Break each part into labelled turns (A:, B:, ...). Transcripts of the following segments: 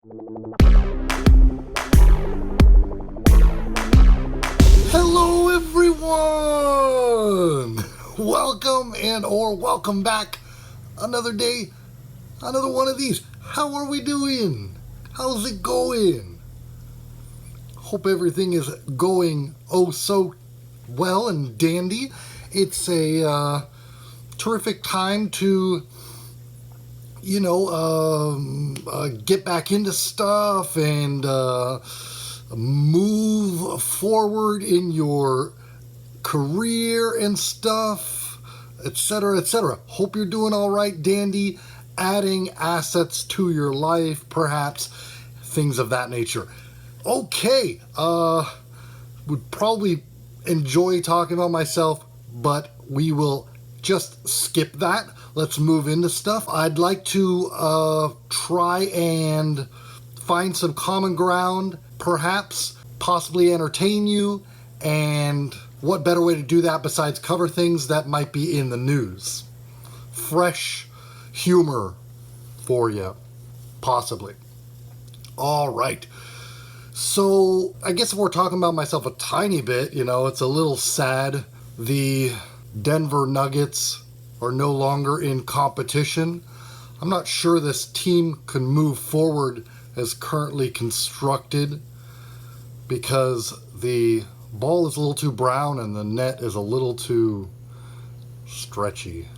A: Hello everyone! Welcome or welcome back. Another day, another one of these. How are we doing? How's it going? Hope everything is going oh so well and dandy. It's a terrific time to, get back into stuff and move forward in your career and stuff, etc., etc. Hope you're doing all right, dandy. Adding assets to your life, perhaps, things of that nature. Okay, would probably enjoy talking about myself, but we will just skip that. Let's move into stuff. I'd like to try and find some common ground, perhaps, possibly entertain you, and what better way to do that besides cover things that might be in the news? Fresh humor for you, possibly. All right. So I guess if we're talking about myself a tiny bit, it's a little sad. The Denver Nuggets are no longer in competition. I'm not sure this team can move forward as currently constructed because the ball is a little too brown and the net is a little too stretchy.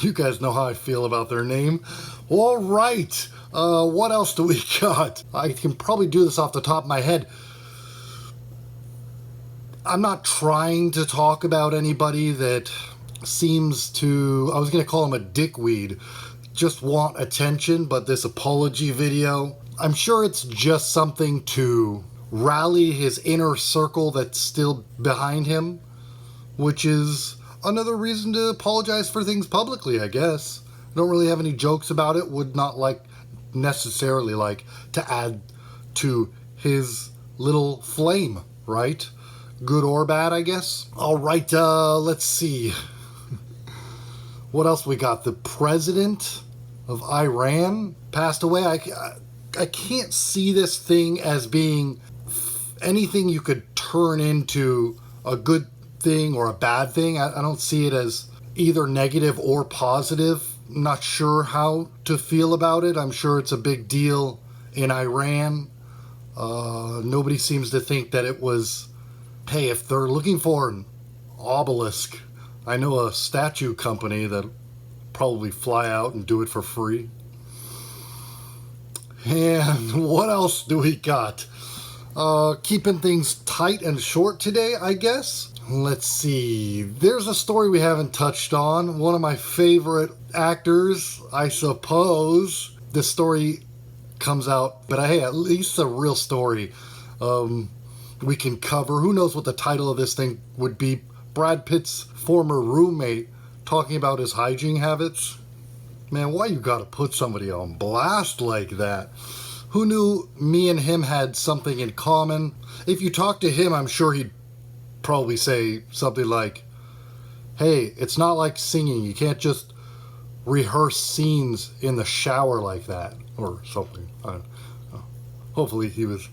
A: You guys know how I feel about their name. All right. What else do we got? I can probably do this off the top of my head. I'm not trying to talk about anybody that seems to, I was going to call him a dickweed, just want attention, but this apology video, I'm sure it's just something to rally his inner circle that's still behind him, which is another reason to apologize for things publicly, I guess. I don't really have any jokes about it, would not necessarily like to add to his little flame, right? Good or bad, I guess. All right, let's see. What else we got? The president of Iran passed away. I can't see this thing as being anything you could turn into a good thing or a bad thing. I don't see it as either negative or positive. I'm not sure how to feel about it. I'm sure it's a big deal in Iran. Nobody seems to think that it was, hey, if they're looking for an obelisk, I know a statue company that probably fly out and do it for free. And what else do we got? Keeping things tight and short today, I guess. Let's see. There's a story we haven't touched on. One of my favorite actors, I suppose. This story comes out, but hey, at least a real story we can cover. Who knows what the title of this thing would be? Brad Pitt's former roommate talking about his hygiene habits. Man, why you gotta put somebody on blast like that? Who knew me and him had something in common? If you talk to him, I'm sure he'd probably say something like, hey, it's not like singing. You can't just rehearse scenes in the shower like that, or something. I don't know. Hopefully he was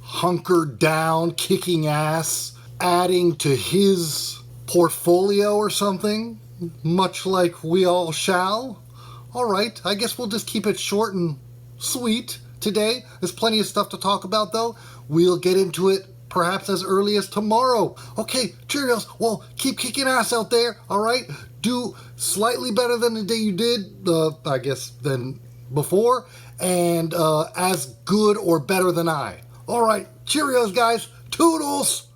A: hunkered down, kicking ass, adding to his portfolio or something, much like we all shall. All right, I guess we'll just keep it short and sweet today. There's plenty of stuff to talk about, though. We'll get into it perhaps as early as tomorrow. Okay, cheerios. Well, keep kicking ass out there, all right? Do slightly better than the day you did, I guess, than before, and as good or better than I. All right, cheerios, guys. Toodles!